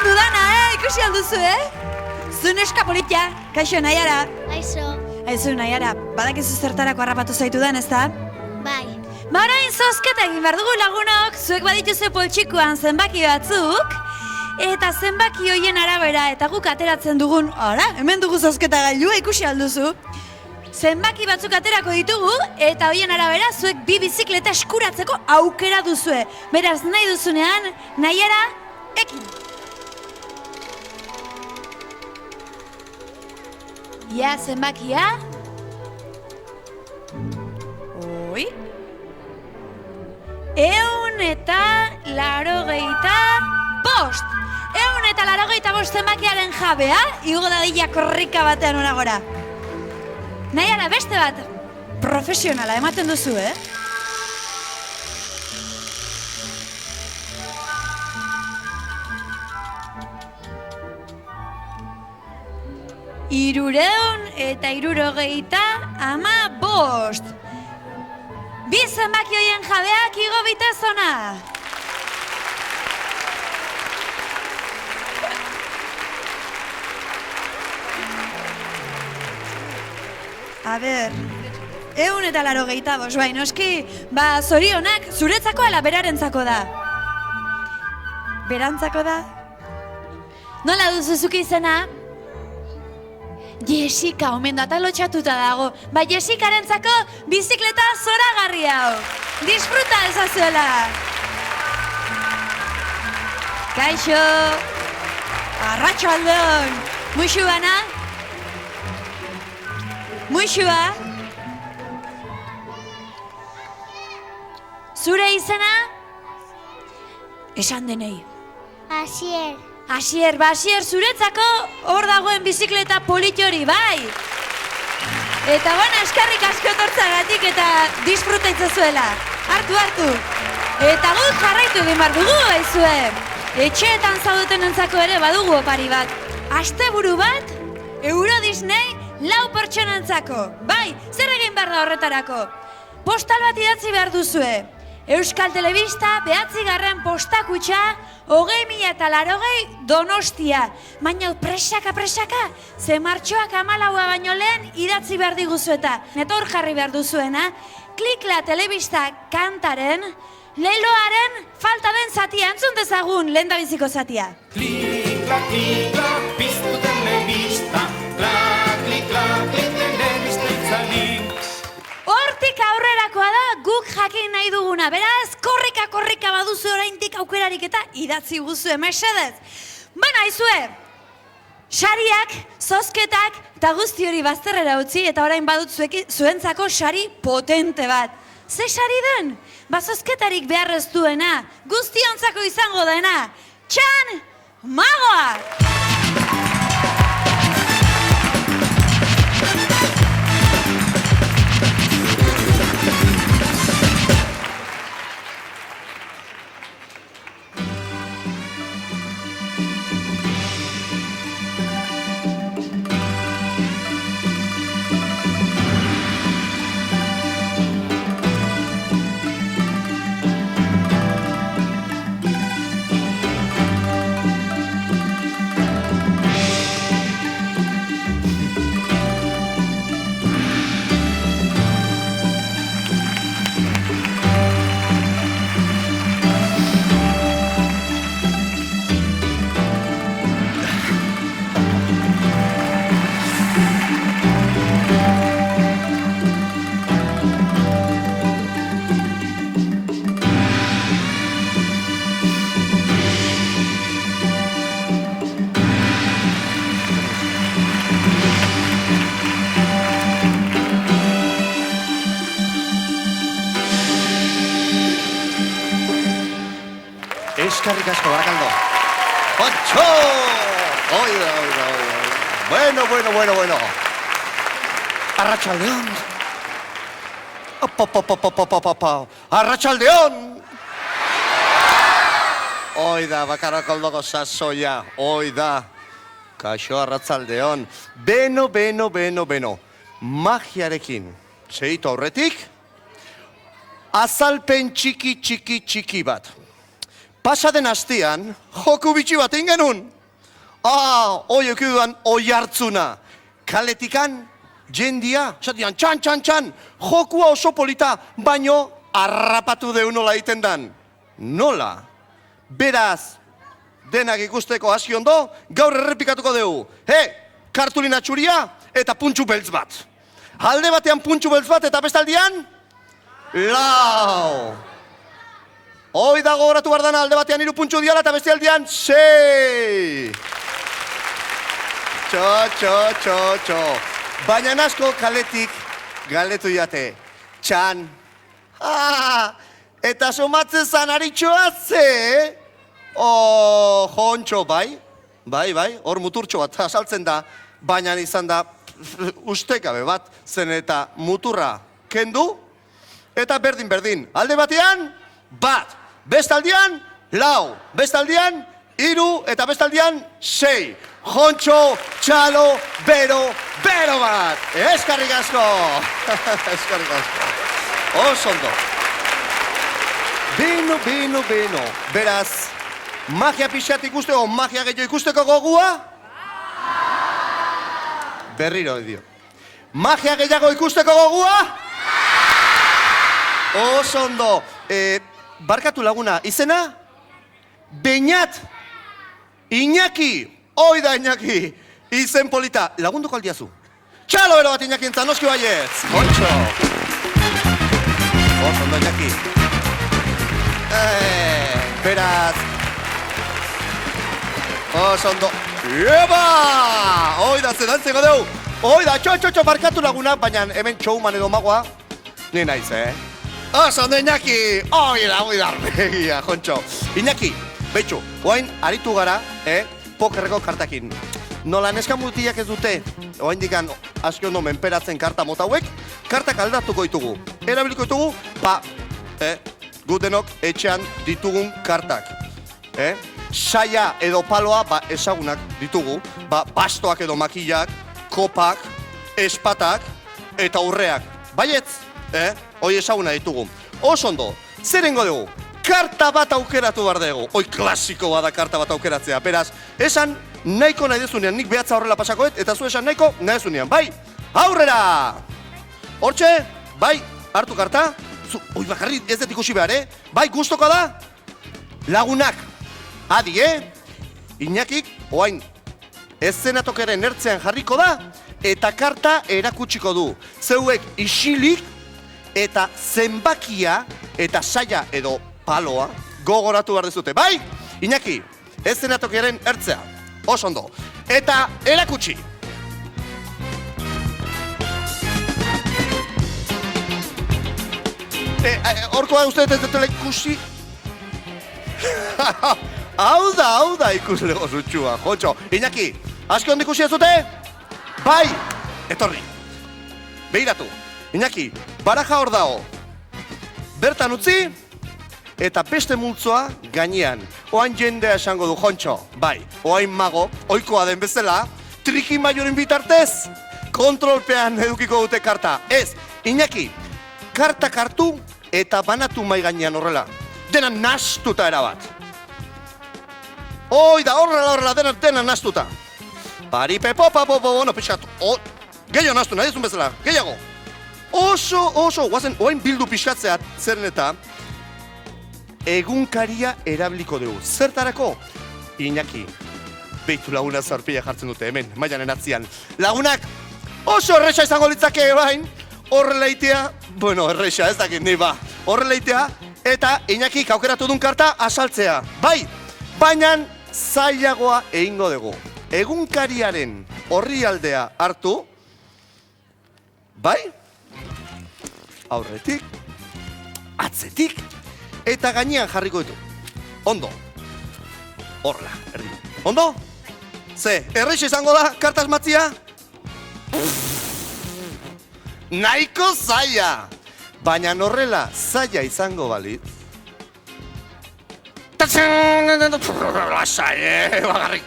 dudana, ikusi alduzu, Zun eska politia, kaixo, Naiara. Aizo. Aizu, Naiara, badakizu zertarako harrapatu zaitudan, ezta? Bai. Orain zozketa egin behar dugu lagunok, zuek badituzu poltsikoan zenbaki batzuk, eta zenbaki hoien arabera, eta guk ateratzen dugun, hemen dugu zozketa gailua ikusi alduzu. Zenbaki batzuk aterako ditugu, eta hoien arabera zuek bi bizikleta eskuratzeko aukera duzue. Beraz, nahi duzunean, Naiara, ekin. Ia, zenbakia. Oi. 185. 185 zenbakiaren jabea, igo dadila korrika batean ona gora. Naiara, beste bat, profesionala ematen duzu, €365. Bi zenbaki hoien jabeak igo bitez ona. A ber, 185, bai, noski, zorionak zuretzako ala berarentzako da. Berantzako da? Nola duzuzuk izena? Jessica, omen da, eta lotxatuta dago. Jessikarentzako bizikleta zoragarri hau. Disfruta ezazuela. Kaixo. Arratsaldeon. Muixu bana? Muixua? Zure izena? Esan denei. Asier. Asier, Asier, zuretzako hor dagoen bizikleta polit hori, bai? Eta bona, eskarrik asko etortzagatik eta disfruta itzazuela. Hartu. Eta guk jarraitu egin behar dugu, aizue. Etxeetan zaudeten entzako ere badugu opari bat. Asteburu bat, Euro Disney 4 pertsonentzako. Bai, zer egin behar da horretarako? Postal bat idatzi behar duzue. Euskal Telebista, 9. postakutxa, 2080 Donostia. Baina presaka, ze martxoak 14 baino lehen idatzi behar diguzueta. Eta hor jarri behar duzuena, Klikla Telebista kantaren, leloaren falta den zatia, entzun dezagun lehen da biziko zatia. Klikla, piztu telebista, klikla, telebista itzali. Hortik aurrerakoa da guk jakin nahi duguna. Beraz, korrika baduzu oraindik aukerarik eta idatzi guzue, mesedez. Baina, aizue, sariak, zozketak eta guzti hori bazterrera utzi eta orain badut zuentzako sari potente bat. Ze sari den? Zozketarik beharrez duena, guztiontzako izango dena. Txan, magoa! Eskerrik asko, Barakaldo. ¡Ocho! Oida. Bueno. Arratsaldeon. Arratsaldeon. Oida, Barakaldoko sasoia. Oida. Kaixo, arratsaldeon. Beno. Magiarekin. Segitu aurretik. Azalpen txiki bat. Pasaden astean, joku bitxi bat egin genuen. Hoi eukiduan oi hartzuna. Kaletikan, jendia, esatian, txan, jokua oso polita, baino harrapatu deu nola egiten dan. Nola? Beraz, denak ikusteko hasi ondo, gaur errepikatuko dugu. Kartulina txuria eta puntxu beltz bat. Alde batean puntxu beltz bat eta bestaldian, lau. Hoi da gogoratu bardana alde batean 3 puntxu diala eta bestaldian 6. Txo. Baina asko kaletik galdetu diate. Txan. Eta somatzen zan aritxoa ze? Jontxo, bai, hor muturtxo bat asaltzen da, baina izan da ustekabe bat, zen eta muturra kendu, eta berdin. Alde batean, bat, bestaldian, lau, bestaldian, 3, eta bestaldian, 6. Jontxo, txalo, bero bat. Eskarrik asko. Oso ondo. Beno. Beraz, magia pixat ikusteko, magia gehiago ikusteko gogua? Berriro dio. Magia gehiago ikusteko gogua? Oso ondo. Barkatu laguna, izena? Beñat. Iñaki. Hoi da Iñaki. Izen polita. Lagunduko aldiazu. Txalo bero bat Iñaki entzan, noski baietz. Kontxo. Oso ondo Iñaki. Beraz. Oso ondo. Eba! Hoi da, zedantzeko dugu. Hoi da, txo, barkatu laguna, baina hemen txouman edo magoa. Ni naiz, Oso ondo Iñaki. Hoi da, arregia, Jontxo. Iñaki, betxo, oain aritu gara, pokerreko kartakin. Nola neska mutilak ez dute, oain dikan aski ondo menperatzen karta mota hauek, kartak aldatuko ditugu. Erabiliko ditugu, gu denok etxean ditugun kartak. Saia edo paloa, ezagunak ditugu, bastoak edo makillak, kopak, espatak eta urreak. Baietz, hoi ezaguna ditugu. Oso ondo, zer ingo dugu? Karta bat aukeratu behar dugu. Hoi klasiko bada karta bat aukeratzea. Beraz, esan nahiko nahi dezunean, nik behatza horrela pasakoet, eta zu esan nahiko nahi dezunean. Bai, aurrera! Hortxe, bai, hartu karta. Hoi bakarri ez dut ikusi behar, Bai, gustoko da? Lagunak. Adi, Iñakik, oain, eszenatokeren ertzean jarriko da, eta karta erakutsiko du. Zeuek isilik eta zenbakia eta saia edo paloa gogoratu behar dezute. Bai, Iñaki, eszenatokeren ertzea. Oso ondo. Eta erakutsi. Horkoa uste ez dutela ikusi. Hau da ikusle gozutxua, Jontxo. Iñaki, aski ondo ikusi ez dute? Bai, etorri. Behiratu. Iñaki, baraja hor dago. Bertan utzi, eta beste multzoa gainean. Oain jendea esango du, Jontxo. Bai, oain mago, oikoa den bezala, triki maiorin bitartez, kontrolpean edukiko dute karta. Ez, Iñaki, karta kartu eta banatu mai gainean horrela. Dena nastuta erabat. Hoi da, horrela, dena nastuta. Bueno, pixkat, gehiago nastu, nahi duzun bezala, gehiago. Oso, guazen, oain bildu pixkatzeat, zeren eta egunkaria erabiliko dugu. Zertarako? Iñaki, behitu laguna zarpila jartzen dute hemen, maianen atzian. Lagunak, oso erresa izango litzake, bain, horreleitea, bueno, erresa, ez dakit, ni ba, horreleitea, eta Iñaki aukeratu duen karta asaltzea. Bai, baina zailagoa egingo dugu. Egunkariaren horri aldea hartu, bai, aurretik, atzetik, eta gainean jarriko ditu. Ondo. Horla, erdi. Ondo? Ze, erreix izango da, kartas matzia? Nahiko zaila! Baina horrela zaila izango balit. Lasai, bagarrik.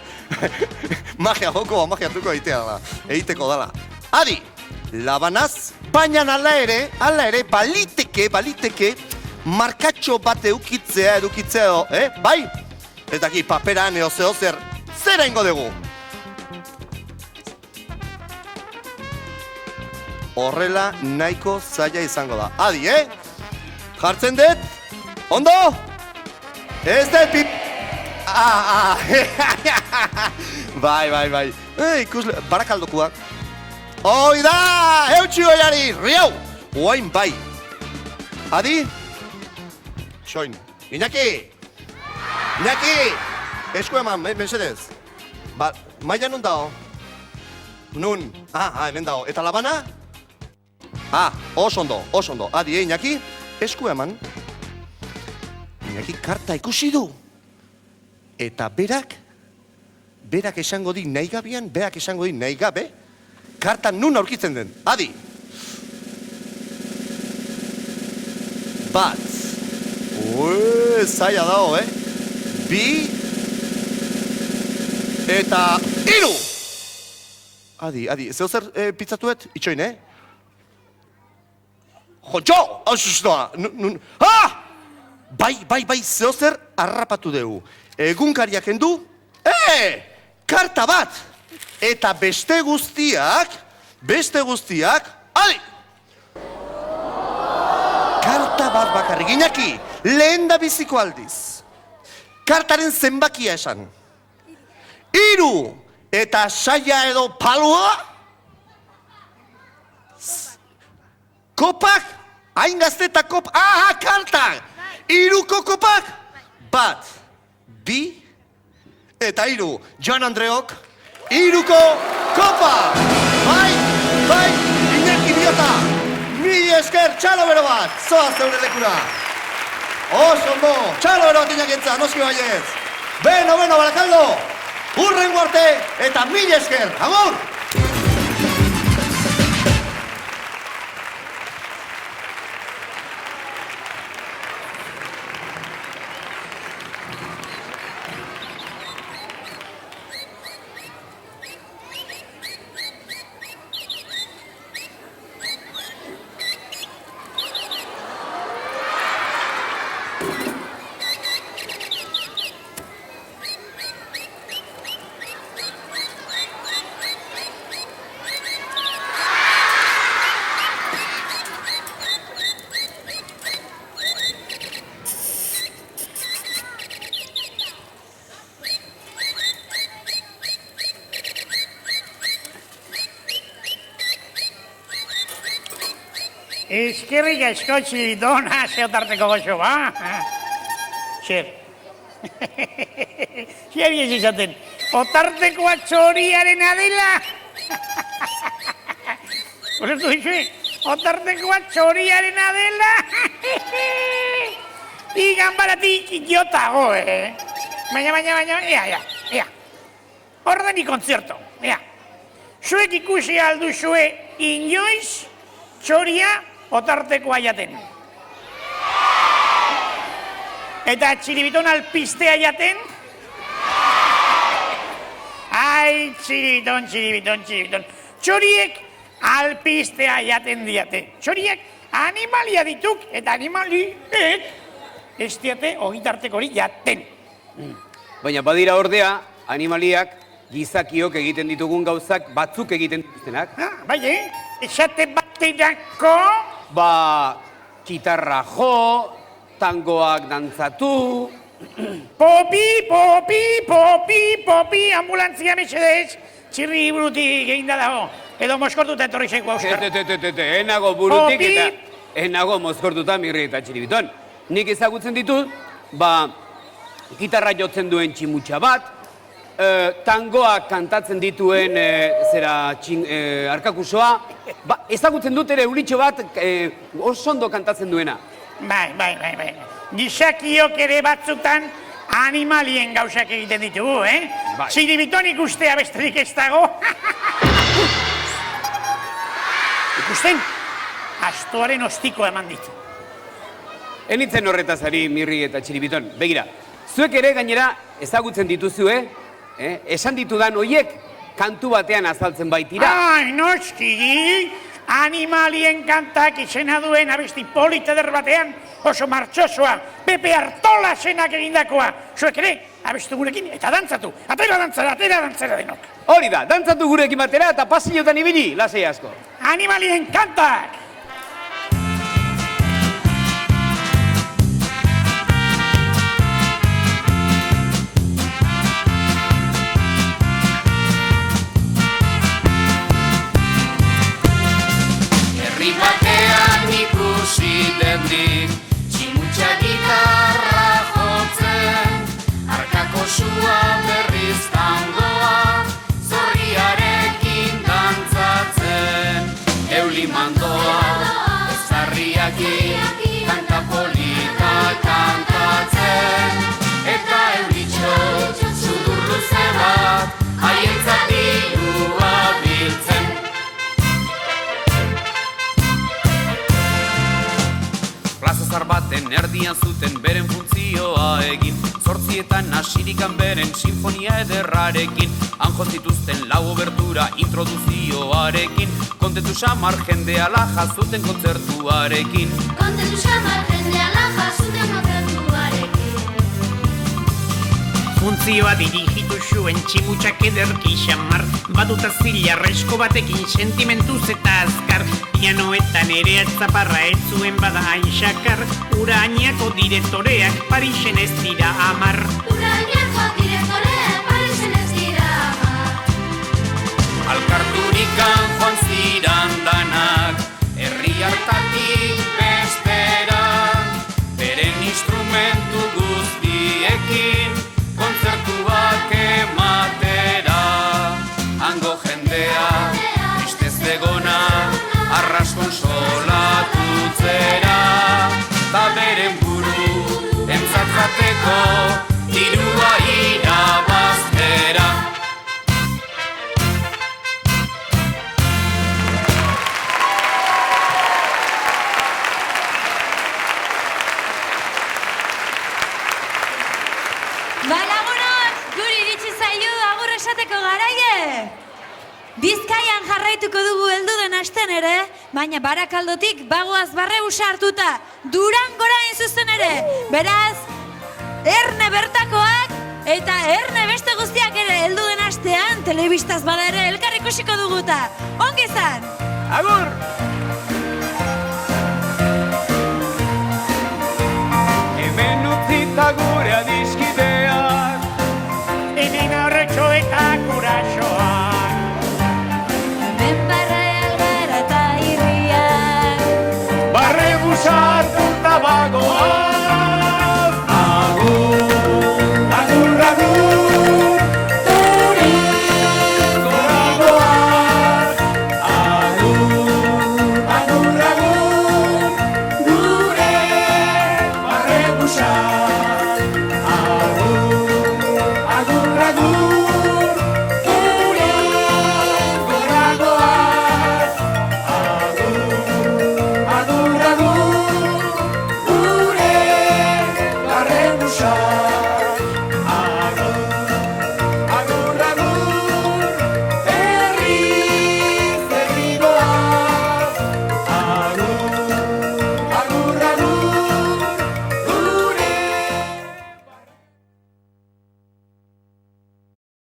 Magia joko, magia truko egiteko dala. Adi, labanaz, baina ala ere, baliteke, markatxo bat edukitzea edo, bai? Ez daki, paperan eo zer ingo dugu. horrela nahiko zaila izango da. Adi, Jartzen dut, ondo? Ez da pip... Bai. Ikusle, barakaldokuak. Hoi da, eutxi hoiari, riau! Oain bai. Adi? Soin. Iñaki! Esku eman, mesedez. Ba, maia nun dao? Nun. Hemen dao. Eta labana? Oso ondo. Adi, Iñaki? Esku eman. Iñaki karta ikusi du. Eta berak esango di nahi gabian, berak esango di nahi gabe, kartan nun aurkitzen den. Adi! Bat. Zaila dago, Bi. Eta 3! Adi, zeo zer pitzatuet? Itxoin, Jontxo! Ausustoa! Bai, zeo zer harrapatu dugu. Egunkariak endu? Karta bat! Eta beste guztiak, adi! Karta bat bakarrik, Iñaki, lehen da biziko aldiz. Kartaren zenbakia esan. 3! Eta saia edo palua? Kopak? Hain gazteta kopak? Kartak! 3ko kopak? 1, 2, eta 3. Joan Andreok, 3ko kopak! Bai, Iñaki idiota! Mili esker, txalo bero bat! Zoaz zeure lekura! Oso ondo! Txalo bero bat Iñakentza, noski baiez! Beno, Barakaldo! Urrengo arte eta mila esker! Agur! Eskerrik asko txilidona zeotarteko goxo, ba? Zer. Zer biez izaten, otartekoa txoriaren adela? Horretu dizue, otartekoa txoriaren adela? Digan baratik idiotago, Baina, ea. Orden kontzerto, ea. Zuek ikusi aldu zue inoiz txoria otartekoa jaten. Eta txiribiton alpistea jaten? Ai, txiribiton. Txoriek alpistea jaten diate. Txoriek animalia dituk eta animaliek ez diate ogitarteko hori jaten. Baina badira ordea, animaliak gizakiok egiten ditugun gauzak batzuk egiten dituztenak. Bai, esate baterako? Kitarra jo, tangoak dantzatu... Popi, ambulantzia mesedez, txirri burutik egin da dago. Edo moskortuta etorri zeiko, Oskar. Enago burutik eta enago moskortuta mirri eta txiribiton. Nik ezagutzen ditut, gitarra jotzen duen tximutxa bat, tangoak kantatzen dituen arkakusoa, ezagutzen dut ere ulitxo bat oso ondo kantatzen duena. Bai. Gizakiok ere batzutan animalien gauzak egiten ditugu, Txiribiton ikustea besterik ez dago. Ikusten, astoaren ostikoa eman ditu. Enitzen horretaz ari mirri eta txiribiton. Begira, zuek ere gainera ezagutzen dituzue, esan ditudan hoiek kantu batean azaltzen baitira. Ai, noski, animalien kantak izena duen abesti politeder batean oso martxosoa, Pepe Artola zenak egindakoa. Zuek ere, abestu gurekin eta dantzatu. Atera dantzara denok. Hori da, dantzatu gurekin batera eta pasillotan ibili, lasei asko. Animalien kantak! Herri batean ikusi dendik, tximutxa gitarra jotzen, arkako sua berriz tangoa, zorriarekin dantzatzen. Euli mandoa, ezarriaki, kanta polita kantatzen, eta eulitxo, sudur luze bat, haientzat dirua biltzen. Plazazar baten erdian zuten beren funtzioa egin, zortzietan hasirikan beren sinfonia ederrarekin, anjon zituzten lau obertura introduzioarekin, kontentu xamar jendea laja zuten kontzertuarekin. Kontentu xamar jendea laja zuten kontzertuarekin. Funtzioa dirigitu zuen tximutxak ederki xamar, baduta zila resko batekin sentimentuz eta azkar, pianoetan ere atzaparra ez zuen bada aixakar, Urañako direktoreak Parisen ez dira amar. Urañako direktoreak Parisen ez dira amar. Alkarturikan joan ziran danak, herri hartatik bestera, beren instrumentu guztiekin, kontzertuak ematera. Hango jendea, tristez egona, arras konsolatutzera, ta beren buru entzatzateko, dirua irabaztera. Lagunok, guri iritsi zaio agur esateko garaie. Bizkaian jarraituko dugu heldu den asten ere, baina Barakaldotik bagoaz Barrebusa hartuta, Durangora hain zuzen ere. Beraz, erne bertakoak eta erne beste guztiak ere heldu den astean telebistaz bada ere elkar ikusiko duguta. Ongi izan! Agur!